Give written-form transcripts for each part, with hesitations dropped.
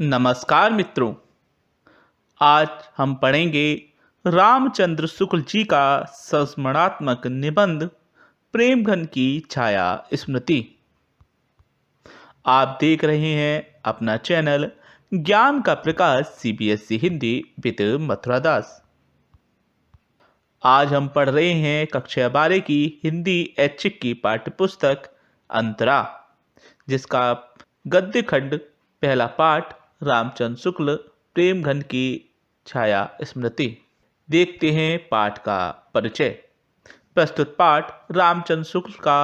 नमस्कार मित्रों। आज हम पढ़ेंगे रामचंद्र शुक्ल जी का संस्मरणात्मक निबंध प्रेमघन की छाया स्मृति। आप देख रहे हैं अपना चैनल ज्ञान का प्रकाश सीबीएसई हिंदी विद मथुरा दास। आज हम पढ़ रहे हैं कक्षा 12 की हिंदी ऐच्छिक की पाठ्यपुस्तक अंतरा, जिसका गद्य खंड पहला पाठ रामचंद्र शुक्ल प्रेमघन की छाया स्मृति। देखते हैं पाठ का परिचय। प्रस्तुत पाठ रामचंद्र शुक्ल का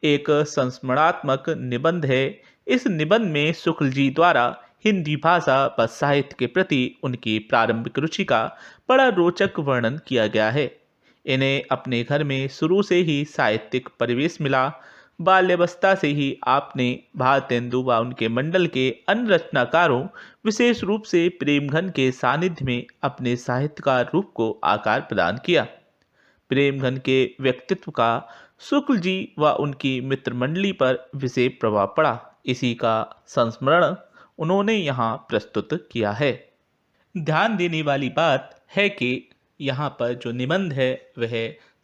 एक संस्मरणात्मक निबंध है। इस निबंध में शुक्ल जी द्वारा हिंदी भाषा व साहित्य के प्रति उनकी प्रारंभिक रुचि का बड़ा रोचक वर्णन किया गया है। इन्हें अपने घर में शुरू से ही साहित्यिक परिवेश मिला। बाल्यावस्था से ही आपने भारतेंदु व उनके मंडल के अन्य रचनाकारों, विशेष रूप से प्रेमघन के सानिध्य में अपने साहित्यकार रूप को आकार प्रदान किया। प्रेमघन के व्यक्तित्व का शुक्ल जी व उनकी मित्र मंडली पर विशेष प्रभाव पड़ा। इसी का संस्मरण उन्होंने यहाँ प्रस्तुत किया है। ध्यान देने वाली बात है कि यहाँ पर जो निबंध है वह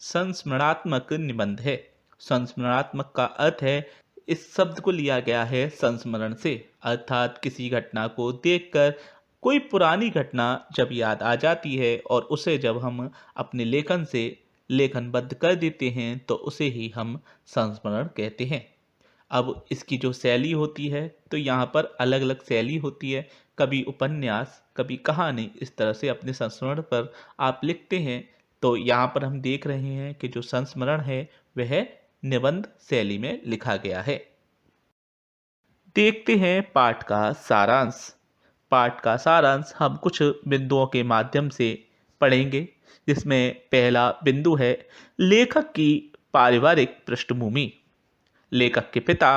संस्मरणात्मक निबंध है। संस्मरणात्मक का अर्थ है, इस शब्द को लिया गया है संस्मरण से, अर्थात किसी घटना को देखकर कोई पुरानी घटना जब याद आ जाती है और उसे जब हम अपने लेखन से लेखनबद्ध कर देते हैं तो उसे ही हम संस्मरण कहते हैं। अब इसकी जो शैली होती है तो यहाँ पर अलग अलग शैली होती है। कभी उपन्यास, कभी कहानी, इस तरह से अपने संस्मरण पर आप लिखते हैं। तो यहाँ पर हम देख रहे हैं कि जो संस्मरण है वह निबंध शैली में लिखा गया है। देखते हैं पाठ का सारांश। पाठ का सारांश हम कुछ बिंदुओं के माध्यम से पढ़ेंगे, जिसमें पहला बिंदु है लेखक की पारिवारिक पृष्ठभूमि। लेखक के पिता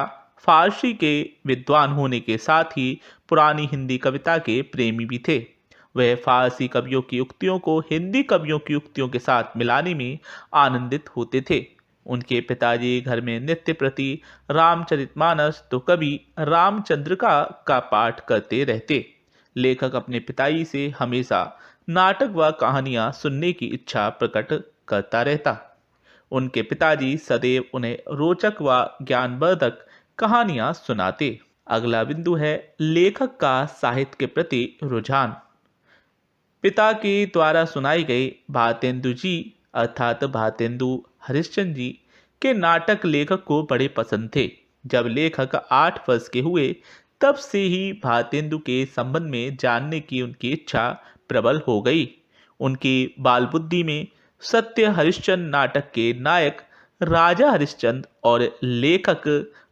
फारसी के विद्वान होने के साथ ही पुरानी हिंदी कविता के प्रेमी भी थे। वह फारसी कवियों की उक्तियों को हिंदी कवियों की उक्तियों के साथ मिलाने में आनंदित होते थे। उनके पिताजी घर में नित्य प्रति रामचरितमानस तो कभी रामचंद्र का पाठ करते रहते। लेखक अपने पिताजी से हमेशा नाटक व कहानियां सुनने की इच्छा प्रकट करता रहता। उनके पिताजी सदैव उन्हें रोचक व ज्ञानवर्धक कहानियां सुनाते। अगला बिंदु है लेखक का साहित्य के प्रति रुझान। पिता के द्वारा सुनाई गई भारतेंदु जी अर्थात भारतेंदु हरिश्चंद्र जी के नाटक लेखक को बड़े पसंद थे। जब लेखक 8 वर्ष के हुए तब से ही भारतेंदु के संबंध में जानने की उनकी इच्छा प्रबल हो गई। उनकी बाल बुद्धि में सत्य हरिश्चंद्र नाटक के नायक राजा हरिश्चंद्र और लेखक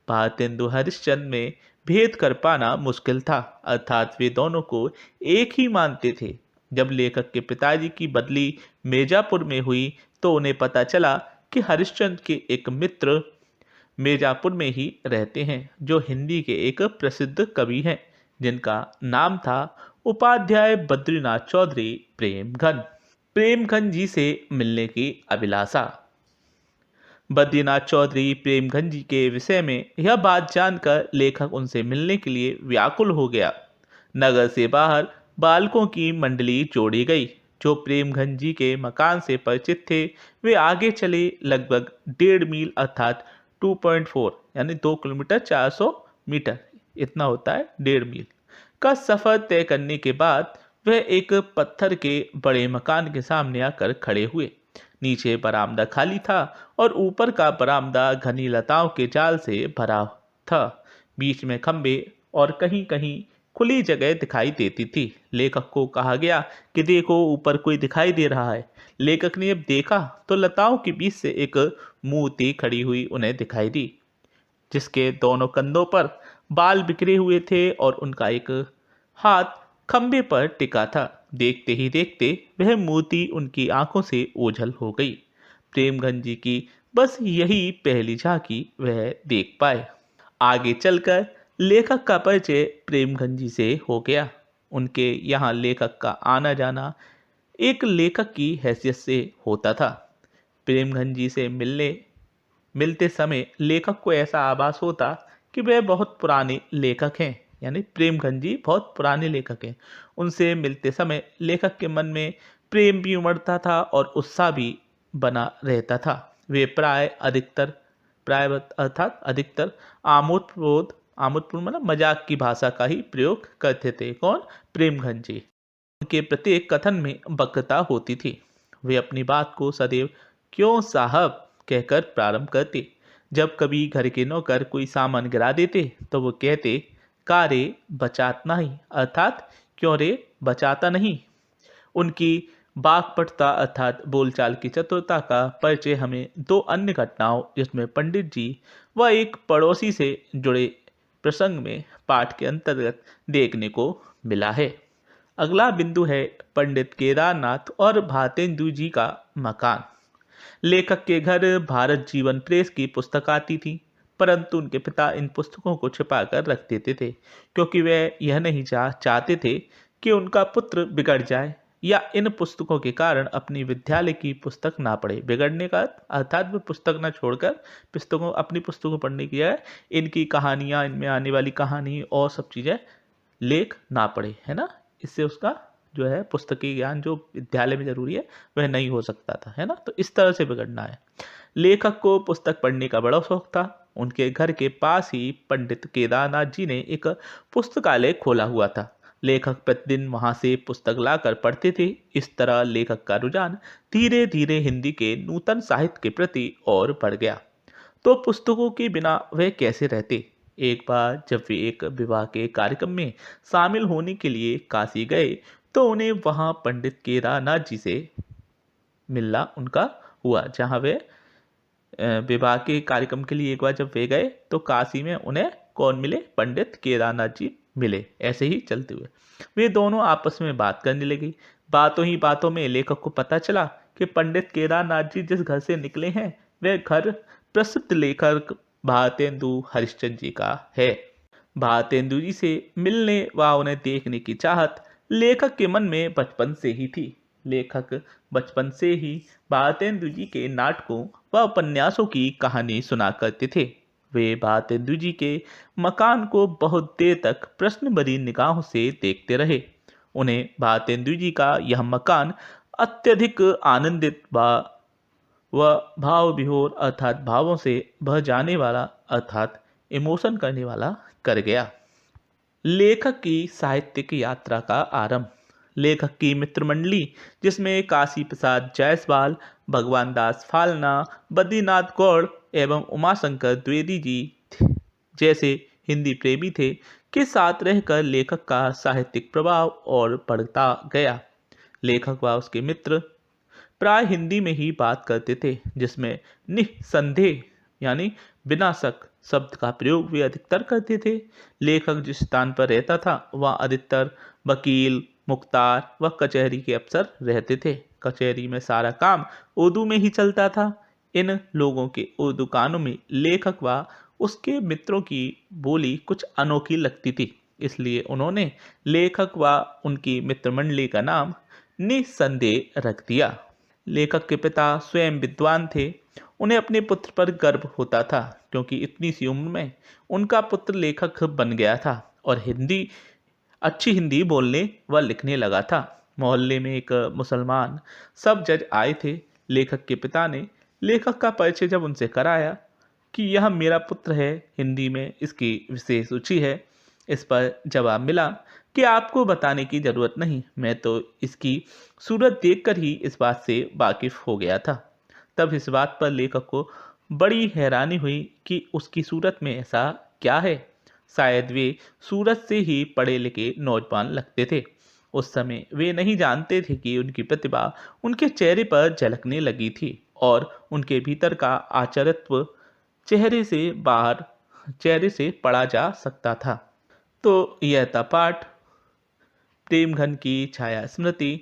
भारतेंदु हरिश्चंद्र में भेद कर पाना मुश्किल था, अर्थात वे दोनों को एक ही मानते थे। जब लेखक के पिताजी की बदली मिर्जापुर में हुई तो उन्हें पता चला कि हरिश्चंद्र के एक मित्र मिर्जापुर में ही रहते हैं, जो हिंदी के एक प्रसिद्ध कवि हैं, जिनका नाम था उपाध्याय बद्रीनाथ चौधरी प्रेमघन। प्रेमघन जी से मिलने की अभिलाषा। बद्रीनाथ चौधरी प्रेमघन जी के विषय में यह बात जानकर लेखक उनसे मिलने के लिए व्याकुल हो गया। नगर से बाहर बालकों की मंडली जोड़ी गई जो प्रेमघन जी के मकान से परिचित थे। वे आगे चले। लगभग 1.5 मील अर्थात 2.4 यानी 2 किलोमीटर 400 मीटर, इतना होता है 1.5 मील का सफर तय करने के बाद वह एक पत्थर के बड़े मकान के सामने आकर खड़े हुए। नीचे बरामदा खाली था और ऊपर का बरामदा घनी लताओं के जाल से भरा था। बीच में खंबे और कहीं कहीं खुली जगह दिखाई देती थी। लेखक को कहा गया कि देखो, ऊपर कोई दिखाई दे रहा है। लेखक ने जब देखा तो लताओं के बीच से एक मूर्ति खड़ी हुई उन्हें दिखाई दी, जिसके दोनों कंधों पर बाल बिखरे हुए थे और उनका एक हाथ खंबे पर टिका था। देखते ही देखते वह मूर्ति उनकी आंखों से ओझल हो गई। प्रेमघन जी की बस यही पहली झांकी वह देख पाए। आगे चलकर लेखक का परिचय प्रेमघन जी से हो गया। उनके यहाँ लेखक का आना जाना एक लेखक की हैसियत से होता था। प्रेमघन जी से मिलते समय लेखक को ऐसा आभास होता कि वह बहुत पुराने लेखक हैं। यानी प्रेमघन जी बहुत पुराने लेखक हैं। उनसे मिलते समय लेखक के मन में प्रेम भी उमड़ता था और उत्साह भी बना रहता था। वे अर्थात अधिकतर आमोदपूर्ण मतलब मजाक की भाषा का ही प्रयोग करते थे। कौन? प्रेमघन जी। उनके प्रत्येक कथन में वक्रता होती थी। वे अपनी बात को सदैव क्यों साहब कहकर प्रारंभ करते। जब कभी घर के नौकर कोई सामान गिरा देते तो वो कहते, का रे बचात नहीं, अर्थात क्यों रे बचाता नहीं। उनकी वाक्पटुता अर्थात बोलचाल की चतुरता का परिचय हमें दो अन्य घटनाओं जिसमें पंडित जी व एक पड़ोसी से जुड़े प्रसंग में पाठ के अंतर्गत देखने को मिला है। अगला बिंदु है पंडित केदारनाथ और भारतेंदु जी का मकान। लेखक के घर भारत जीवन प्रेस की पुस्तक आती थी, परंतु उनके पिता इन पुस्तकों को छिपा कर रख देते थे, क्योंकि वे यह नहीं चाहते थे कि उनका पुत्र बिगड़ जाए या इन पुस्तकों के कारण अपनी विद्यालय की पुस्तक ना पढ़े। बिगड़ने का अर्थात वे पुस्तक ना छोड़कर अपनी पुस्तकों पढ़ने की है, इनकी कहानियां, इनमें आने वाली कहानी और सब चीजें लेख ना पढ़े, है ना। इससे उसका जो है पुस्तकीय ज्ञान जो विद्यालय में जरूरी है वह नहीं हो सकता था, है ना। तो इस तरह से बिगड़ना है। लेखक को पुस्तक पढ़ने का बड़ा शौक था। उनके घर के पास ही पंडित केदारनाथ जी ने एक पुस्तकालय खोला हुआ था। लेखक प्रतिदिन वहां से पुस्तक लाकर पढ़ते थे। इस तरह लेखक का रुझान धीरे धीरे हिंदी के नूतन साहित्य के प्रति और बढ़ गया। तो पुस्तकों के बिना वे कैसे रहते। एक बार जब वे एक विवाह के कार्यक्रम में शामिल होने के लिए काशी गए तो उन्हें वहां पंडित केदारनाथ जी से मिलना उनका हुआ। जहां वे विवाह के कार्यक्रम के लिए एक बार जब वे गए तो काशी में उन्हें कौन मिले? पंडित केदारनाथ जी मिले। ऐसे ही चलते हुए वे दोनों आपस में बात करने लगे। बातों ही बातों में लेखक को पता चला कि पंडित केदारनाथ जी जिस घर से निकले हैं वह घर प्रसिद्ध लेखक भारतेंदु हरिश्चंद्र जी का है। भारतेंदु जी से मिलने व उन्हें देखने की चाहत लेखक के मन में बचपन से ही थी। लेखक बचपन से ही भारतेंदु जी के नाटकों व उपन्यासों की कहानी सुना करते थे। वे भारतेंदु जी के मकान को बहुत देर तक प्रश्न भरी निगाहों से देखते रहे। उन्हें भारतेंदु जी का यह मकान अत्यधिक आनंदित व भाव विभोर अर्थात भावों से भर जाने वाला अर्थात इमोशन करने वाला कर गया। लेखक की साहित्यिक यात्रा का आरंभ। लेखक की मित्र मंडली जिसमें काशी प्रसाद जायसवाल, भगवान दास फालना, बद्रीनाथ गौड़ एवं उमाशंकर द्विवेदी जी जैसे हिंदी प्रेमी थे, के साथ रहकर लेखक का साहित्यिक प्रभाव और बढ़ता गया। लेखक व उसके मित्र प्राय हिंदी में ही बात करते थे, जिसमें निस्संदेह यानी बिना शक शब्द का प्रयोग वे अधिकतर करते थे। लेखक जिस स्थान पर रहता था वह अधिकतर वकील, मुख्तार व कचहरी के अफसर रहते थे। कचहरी में सारा काम उर्दू में ही चलता था। इन लोगों के उर्दू कानों में लेखक व उसके मित्रों की बोली कुछ अनोखी लगती थी, इसलिए उन्होंने लेखक व उनकी मित्रमंडली का नाम निस्संदेह रख दिया। लेखक के पिता स्वयं विद्वान थे। उन्हें अपने पुत्र पर गर्व होता था, क्योंकि इतनी सी उम्र में उनका पुत्र लेखक बन गया था और अच्छी हिंदी बोलने व लिखने लगा था। मोहल्ले में एक मुसलमान सब जज आए थे। लेखक के पिता ने लेखक का परिचय जब उनसे कराया कि यह मेरा पुत्र है, हिंदी में इसकी विशेष रुचि है, इस पर जवाब मिला कि आपको बताने की जरूरत नहीं, मैं तो इसकी सूरत देखकर ही इस बात से वाकिफ हो गया था। तब इस बात पर लेखक को बड़ी हैरानी हुई कि उसकी सूरत में ऐसा क्या है। शायद वे सूरत से ही पढ़े लिखे नौजवान लगते थे। उस समय वे नहीं जानते थे कि उनकी प्रतिभा उनके चेहरे पर झलकने लगी थी और उनके भीतर का आचरित्व चेहरे से पढ़ा जा सकता था। तो यह था पाठ प्रेमघन की छाया स्मृति।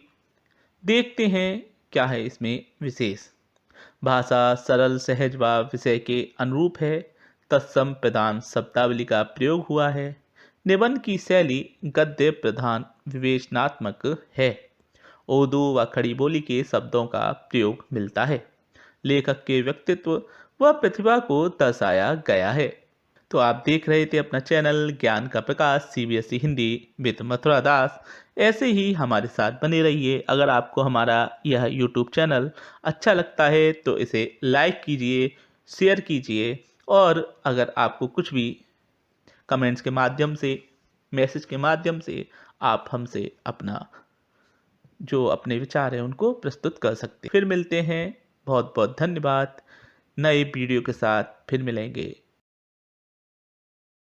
देखते हैं क्या है इसमें विशेष। भाषा सरल सहज व विषय के अनुरूप है। तत्सम प्रधान शब्दावली का प्रयोग हुआ है। निबंध की शैली गद्य प्रधान विवेचनात्मक है। उर्दू व खड़ी बोली के शब्दों का प्रयोग मिलता है। लेखक के व्यक्तित्व व प्रतिभा को दर्शाया गया है। तो आप देख रहे थे अपना चैनल ज्ञान का प्रकाश सीबीएसई हिंदी विद मथुरा दास। ऐसे ही हमारे साथ बने रहिए। अगर आपको हमारा यह यूट्यूब चैनल अच्छा लगता है तो इसे लाइक कीजिए, शेयर कीजिए, और अगर आपको कुछ भी कमेंट्स के माध्यम से, मैसेज के माध्यम से आप हमसे अपना जो अपने विचार हैं उनको प्रस्तुत कर सकते हैं। फिर मिलते हैं। बहुत बहुत धन्यवाद। नए वीडियो के साथ फिर मिलेंगे।